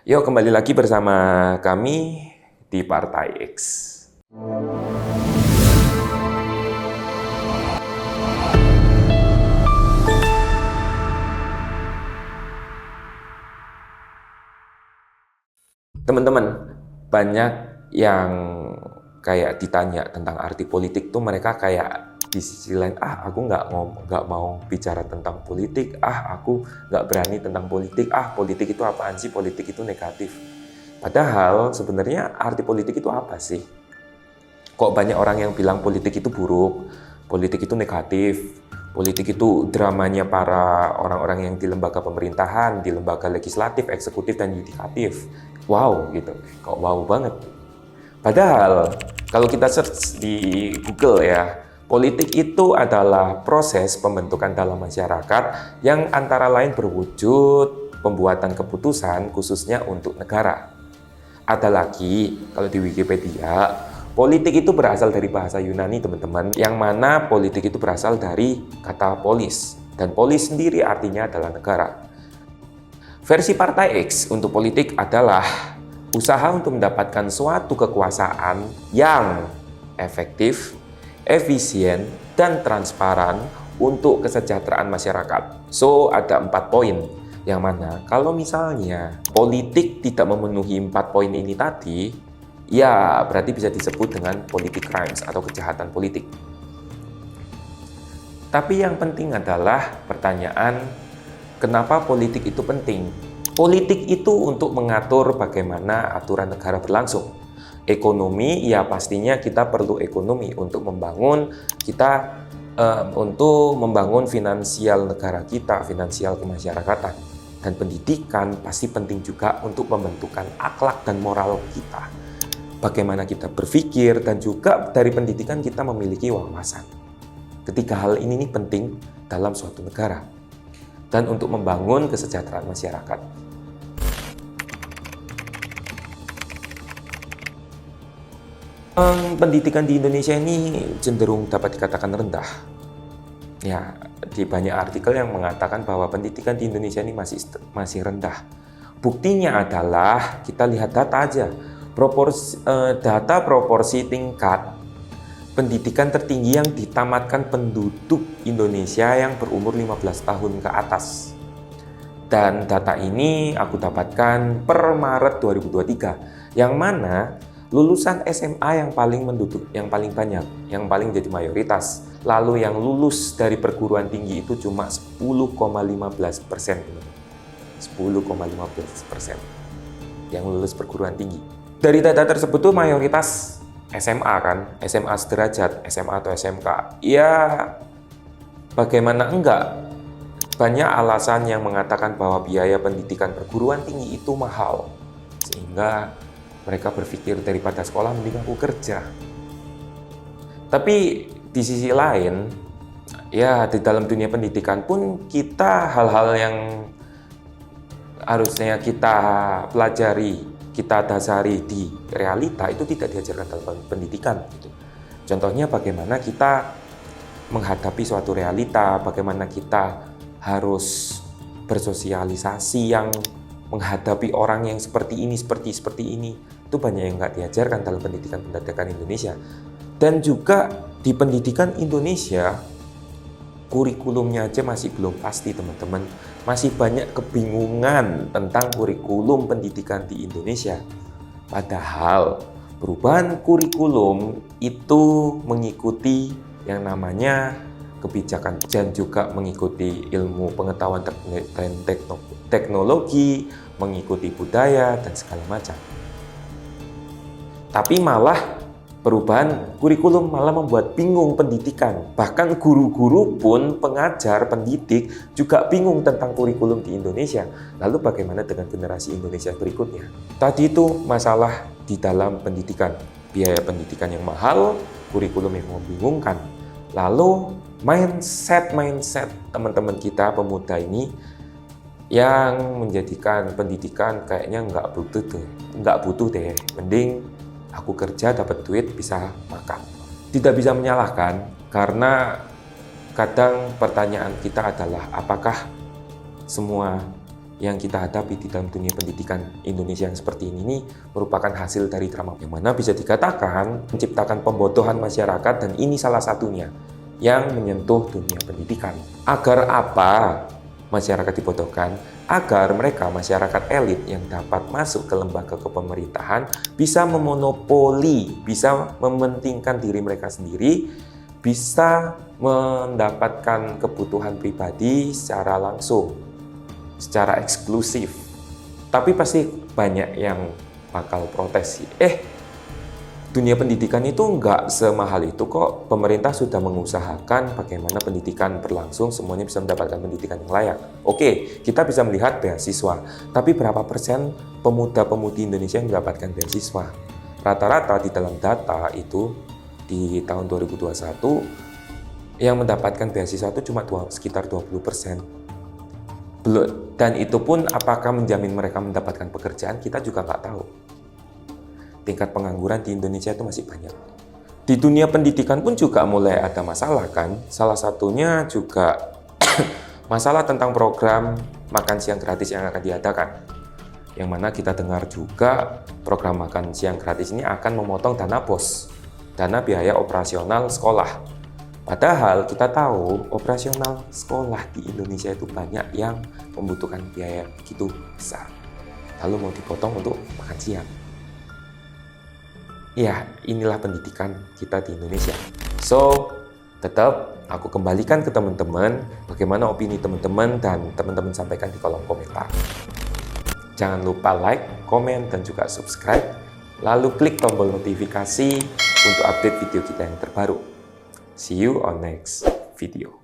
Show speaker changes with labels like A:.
A: Yuk kembali lagi bersama kami di Partai X. Teman-teman, banyak yang kayak ditanya tentang arti politik tuh mereka kayak di sisi lain, aku nggak mau bicara tentang politik, aku nggak berani tentang politik, politik itu apaan sih, politik itu negatif. Padahal sebenarnya arti politik itu apa sih? Kok banyak orang yang bilang politik itu buruk, politik itu negatif, politik itu dramanya para orang-orang yang di lembaga pemerintahan, di lembaga legislatif, eksekutif, dan yudikatif. Wow, gitu. Kok wow banget. Padahal kalau kita search di Google ya, politik itu adalah proses pembentukan dalam masyarakat yang antara lain berwujud pembuatan keputusan khususnya untuk negara. Ada lagi, kalau di Wikipedia, politik itu berasal dari bahasa Yunani, teman-teman, yang mana politik itu berasal dari kata polis, dan polis sendiri artinya adalah negara. Versi Partai X untuk politik adalah usaha untuk mendapatkan suatu kekuasaan yang efektif, efisien, dan transparan untuk kesejahteraan masyarakat. So, ada 4 poin. Yang mana kalau misalnya politik tidak memenuhi 4 poin ini tadi, ya berarti bisa disebut dengan politik crimes atau kejahatan politik. Tapi yang penting adalah pertanyaan, kenapa politik itu penting? Politik itu untuk mengatur bagaimana aturan negara berlangsung. Ekonomi, ya pastinya kita perlu ekonomi untuk membangun finansial negara kita, finansial kemasyarakatan. Dan pendidikan pasti penting juga untuk pembentukan akhlak dan moral kita. Bagaimana kita berpikir, dan juga dari pendidikan kita memiliki wawasan. Ketiga hal ini penting dalam suatu negara dan untuk membangun kesejahteraan masyarakat. Pendidikan di Indonesia ini cenderung dapat dikatakan rendah. Ya, di banyak artikel yang mengatakan bahwa pendidikan di Indonesia ini masih rendah. Buktinya adalah kita lihat data aja. Data proporsi tingkat pendidikan tertinggi yang ditamatkan penduduk Indonesia yang berumur 15 tahun ke atas. Dan data ini aku dapatkan per Maret 2023, yang mana lulusan SMA yang paling banyak, yang paling jadi mayoritas. Lalu yang lulus dari perguruan tinggi itu cuma 10,15%. 10,15% yang lulus perguruan tinggi. Dari data tersebut tuh mayoritas SMA kan, SMA sederajat, SMA atau SMK. Ya, bagaimana enggak? Banyak alasan yang mengatakan bahwa biaya pendidikan perguruan tinggi itu mahal. Sehingga mereka berpikir daripada sekolah mending aku kerja. Tapi di sisi lain, ya di dalam dunia pendidikan pun kita hal-hal yang harusnya kita pelajari, kita dasari di realita itu tidak diajarkan dalam pendidikan. Gitu. Contohnya bagaimana kita menghadapi suatu realita, bagaimana kita harus bersosialisasi yang menghadapi orang yang seperti ini. Itu banyak yang nggak diajarkan dalam pendidikan Indonesia. Dan juga di pendidikan Indonesia, kurikulumnya aja masih belum pasti, teman-teman. Masih banyak kebingungan tentang kurikulum pendidikan di Indonesia. Padahal perubahan kurikulum itu mengikuti yang namanya kebijakan dan juga mengikuti ilmu pengetahuan dan teknologi, mengikuti budaya dan segala macam. Tapi malah perubahan kurikulum malah membuat bingung pendidikan. Bahkan guru-guru pun, pengajar, pendidik juga bingung tentang kurikulum di Indonesia. Lalu bagaimana dengan generasi Indonesia berikutnya? Tadi itu masalah di dalam pendidikan. Biaya pendidikan yang mahal, kurikulum yang membingungkan. Lalu mindset teman-teman kita pemuda ini yang menjadikan pendidikan kayaknya nggak butuh deh. Mending aku kerja, dapat duit, bisa makan. Tidak bisa menyalahkan, karena kadang pertanyaan kita adalah apakah semua yang kita hadapi di dalam dunia pendidikan Indonesia yang seperti ini merupakan hasil dari drama yang mana bisa dikatakan menciptakan pembodohan masyarakat, dan ini salah satunya yang menyentuh dunia pendidikan. Agar apa masyarakat dibodohkan? Agar mereka, masyarakat elit yang dapat masuk ke lembaga kepemerintahan, bisa memonopoli, bisa mementingkan diri mereka sendiri, bisa mendapatkan kebutuhan pribadi secara langsung, secara eksklusif. Tapi pasti banyak yang bakal protes sih. Dunia pendidikan itu nggak semahal itu kok. Pemerintah sudah mengusahakan bagaimana pendidikan berlangsung, semuanya bisa mendapatkan pendidikan yang layak. Oke, kita bisa melihat beasiswa. Tapi berapa persen pemuda-pemudi Indonesia yang mendapatkan beasiswa? Rata-rata di dalam data itu di tahun 2021 yang mendapatkan beasiswa itu cuma sekitar 20%. Dan itu pun apakah menjamin mereka mendapatkan pekerjaan, kita juga nggak tahu. Tingkat pengangguran di Indonesia itu masih banyak. Di dunia pendidikan pun juga mulai ada masalah kan. Salah satunya juga masalah tentang program makan siang gratis yang akan diadakan. Yang mana kita dengar juga program makan siang gratis ini akan memotong dana BOS, dana biaya operasional sekolah. Padahal kita tahu operasional sekolah di Indonesia itu banyak yang membutuhkan biaya begitu besar. Lalu mau dipotong untuk makan siang. Ya, inilah pendidikan kita di Indonesia. So, tetap aku kembalikan ke teman-teman bagaimana opini teman-teman, dan teman-teman sampaikan di kolom komentar. Jangan lupa like, komen, dan juga subscribe. Lalu klik tombol notifikasi untuk update video kita yang terbaru. See you on next video.